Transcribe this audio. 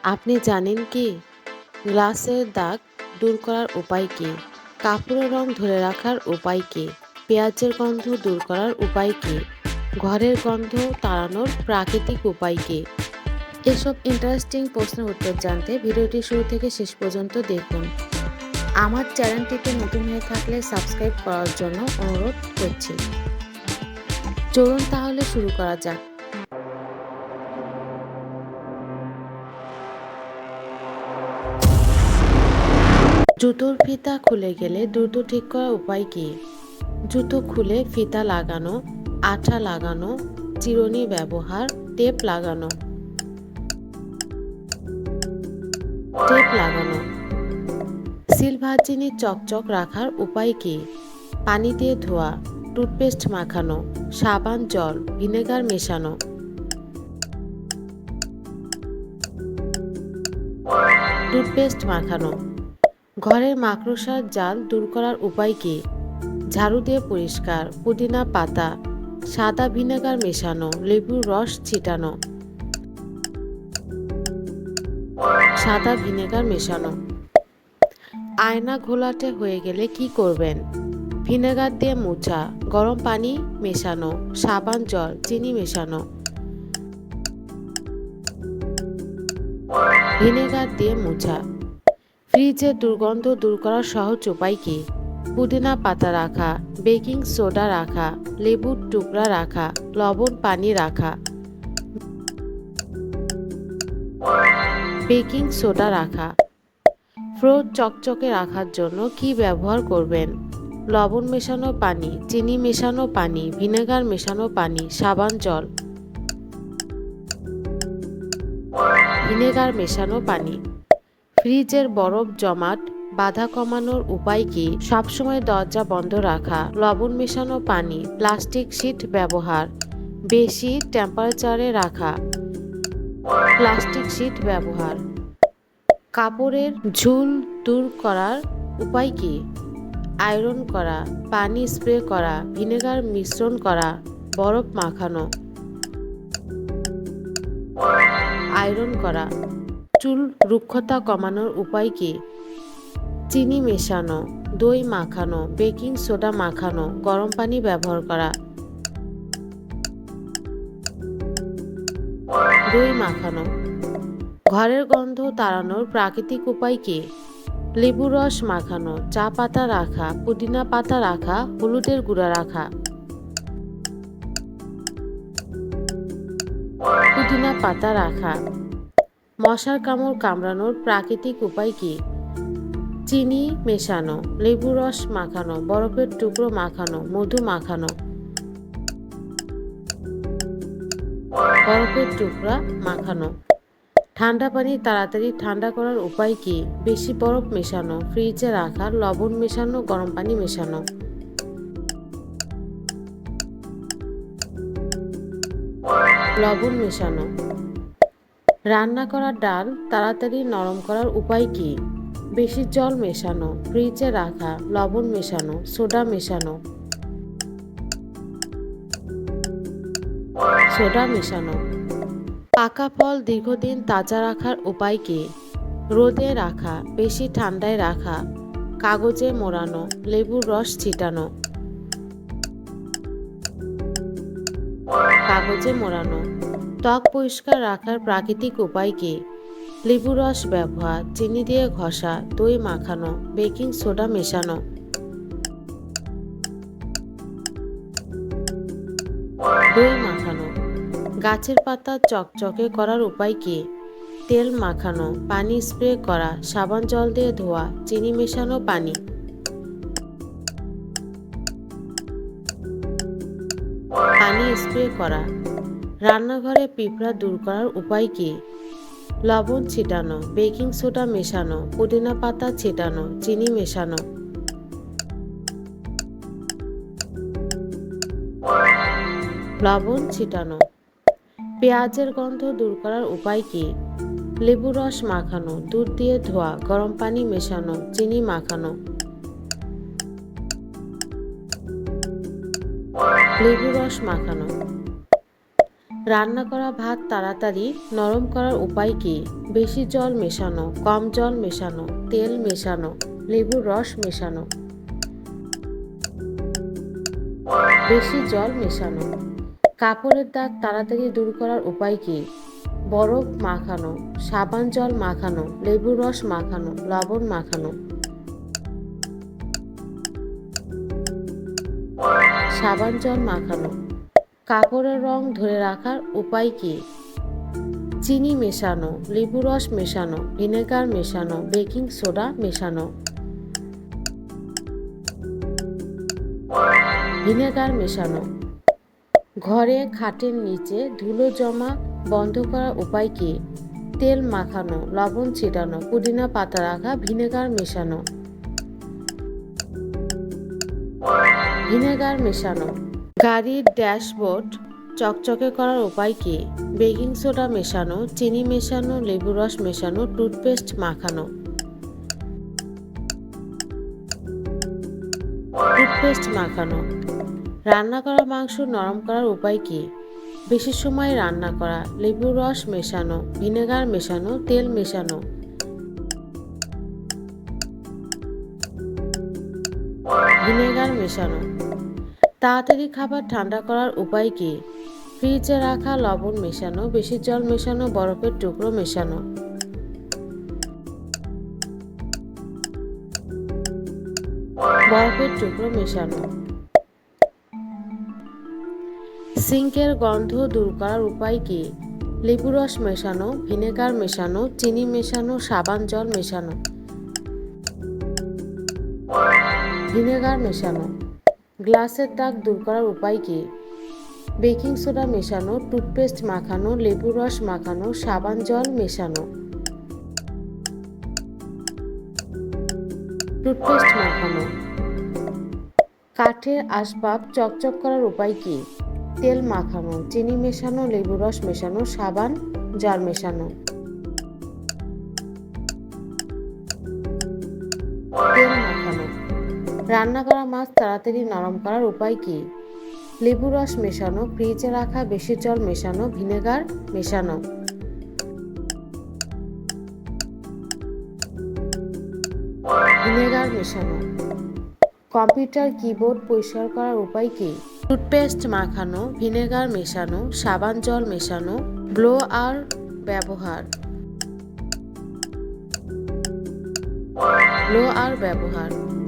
আপনি জানেন কি গ্লাসের দাগ দূর করার উপায় কি? কাপড়ের রং ধরে রাখার উপায় কি? পেঁয়াজের গন্ধ দূর করার উপায় কি? ঘরের গন্ধ তাড়ানোর প্রাকৃতিক উপায় কি? এসব ইন্টারেস্টিং প্রশ্নের উত্তর জানতে ভিডিওটি শুরু থেকে শেষ পর্যন্ত দেখুন। আমার চ্যানেলটিতে নতুন হয়ে থাকলে সাবস্ক্রাইব করার জন্য অনুরোধ করছি। চলুন তাহলে শুরু করা যাক। জুতোর ফিতা খুলে গেলে দ্রুত ঠিক করার উপায় কি? জুতো খুলে ফিতা লাগানো, আঠা লাগানো, চিরুনি ব্যবহার, টেপ লাগানো। টেপ লাগানো। সিল ভাজিনি চকচক রাখার উপায় কি? পানি দিয়ে ধোয়া, টুথপেস্ট মাখানো, সাবান জল ভিনেগার মেশানো। টুথপেস্ট মাখানো। ঘরের মাকড়সার জাল দূর করার উপায় কি? ঝাড়ু দিয়ে পরিষ্কার, পুদিনা পাতা, সাদা ভিনেগার মেশানো, লেবুর রস ছিটানো। সাদা ভিনেগার মেশানো। আয়না ঘোলাটে হয়ে গেলে কি করবেন? ভিনেগার দিয়ে মোছা, গরম পানি মেশানো, সাবান জল চিনি মেশানো। ভিনেগার দিয়ে মোছা। ফ্রিজে দুর্গন্ধ দূর করার সহজ উপায় কি? পুদিনা পাতা রাখা, বেকিং সোডা রাখা, লেবুর টুকরা রাখা, লবণ পানি রাখা। বেকিং সোডা রাখা। ফ্রোজ চকচকে রাখার জন্য কি ব্যবহার করবেন? লবণ মেশানো পানি, চিনি মেশানো পানি, ভিনেগার মেশানো পানি, সাবান জল। ভিনেগার মেশানো পানি। ফ্রিজের বরফ জমাট বাধা কমানোর উপায় কি? সবসময় দরজা বন্ধ রাখা, লবণ মেশানো পানি, প্লাস্টিক শিট ব্যবহার, বেশি টেম্পারেচারে রাখা। প্লাস্টিক শিট ব্যবহার। কাপড়ের ঝুল দূর করার উপায় কি? আয়রন করা, পানি স্প্রে করা, ভিনেগার মিশ্রণ করা, বরফ মাখানো। আয়রন করা। চুল রুক্ষতা কমানোর উপায় কি? চিনি মেশানো, দই মাখানো, বেকিং সোডা মাখানো, গরম পানি ব্যবহার করা। দই মাখানো। ঘরের গন্ধ তাড়ানোর প্রাকৃতিক উপায় কি? লেবুর রস মাখানো, চা পাতা রাখা, পুদিনা পাতা রাখা, হলুদের গুঁড়া রাখা। পুদিনা পাতা রাখা। মশার কামড় কামড়ানোর প্রাকৃতিক উপায় কি? চিনি মেশানো, লেবুর রস মাখানো, বরফের টুকরো মাখানো, মধু মাখানো। বরফের টুকরা মাখানো। ঠান্ডা পানি তাড়াতাড়ি ঠান্ডা করার উপায় কি? বেশি বরফ মেশানো, ফ্রিজে রাখা, লবণ মেশানো, গরম পানি মেশানো। লবণ মেশানো। রান্না করা ডাল তাড়াতাড়ি নরম করার উপায় কি? বেশি জল মেশানো, ফ্রিজে রাখা, লবণ মেশানো, সোডা মেশানো। সোডা মেশানো। পাকা ফল দীর্ঘদিন তাজা রাখার উপায় কি? রোদে রাখা, বেশি ঠান্ডায় রাখা, কাগজে মোড়ানো, লেবুর রস ছিটানো। কাগজে মোড়ানো। ত্বক পরিষ্কার রাখার প্রাকৃতিক উপায় কি? লেবুর রস ব্যবহার, চিনি দিয়ে ঘষা, দই মাখানো, বেকিং সোডা মেশানো। দই মাখানো। গাছের পাতা চকচকে করার উপায় কি? তেল মাখানো, পানি স্প্রে করা, সাবান জল দিয়ে ধোয়া, চিনি মেশানো পানি। পানি স্প্রে করা। রান্নাঘরে পিঁপড়া দূর করার উপায় কি? লবণ ছিটানো, বেকিং সোডা মেশানো, পুদিনা পাতা ছিটানো, চিনি মেশানো। লবণ ছিটানো। পেঁয়াজের গন্ধ দূর করার উপায় কি? লেবু রস মাখানো, দুধ দিয়ে ধোয়া, গরম পানি মেশানো, চিনি মাখানো। লেবু রস মাখানো। রান্না করা ভাত তাড়াতাড়ি নরম করার উপায় কি? বেশি জল মেশানো, কম জল মেশানো, তেল মেশানো, লেবুর রস মেশানো। বেশি জল মেশানো। কাপড়ের দাগ তাড়াতাড়ি দূর করার উপায় কি? বরফ মাখানো, সাবান জল মাখানো, লেবুর রস মাখানো, লবণ মাখানো। সাবান জল মাখানো। কাপড়ের রং ধরে রাখার উপায় কি? চিনি মেশানো, লেবু রস মেশানো, ভিনেগার মেশানো, বেকিং সোডা মেশানো। ভিনেগার মেশানো। ঘরে খাটের নিচে ধুলো জমা বন্ধ করার উপায় কি? তেল মাখানো, লবণ ছিটানো, পুদিনা পাতা রাখা, ভিনেগার মেশানো। ভিনেগার মেশানো। গাড়ির ড্যাশবোর্ড চকচকে করার উপায় কি? বেকিং সোডা মেশানো, চিনি মেশানো, লেবু রস মেশানো, টুথপেস্ট মাখানো। টুথপেস্ট মাখানো। রান্না করা মাংস নরম করার উপায় কি? বেশি সময় রান্না করা, লেবুর রস মেশানো, ভিনেগার মেশানো, তেল মেশানো। ভিনেগার মেশানো। তাড়াতাড়ি খাবার ঠান্ডা করার উপায় কি? ফ্রিজে রাখা, লবণ মেশানো, বেশি জল মেশানো, বরফের টুকরো মেশানো। বরফের টুকরো মেশানো। সিঙ্কের গন্ধ দূর করার উপায় কি? লেবু রস মেশানো, ভিনেগার মেশানো, চিনি মেশানো, সাবান জল মেশানো। ভিনেগার মেশানো। গ্লাসের দাগ দূর করার উপায় কি? বেকিং সোডা মেশানো, টুথপেস্ট মাখানো, লেবু রস মাখানো, সাবান জল মেশানো। টুথপেস্ট মাখানো। কাঠের আসবাব চকচক করার উপায় কি? তেল মাখানো, চিনি মেশানো, লেবু রস মেশানো, সাবান জল মেশানো। তেল মাখানো। রান্না করা মাছ তাড়াতাড়ি নরম করার উপায় কি? লেবু রস মেশানো, ফ্রিজে রাখা, বেশি জল মেশানো, ভিনেগার মেশানো। ভিনেগার মেশানো। কম্পিউটার কিবোর্ড পরিষ্কার করার উপায় কি? টুথপেস্ট মাখানো, ভিনেগার মেশানো, সাবান জল মেশানো, ব্লোয়ার ব্যবহার। ব্লোয়ার ব্যবহার।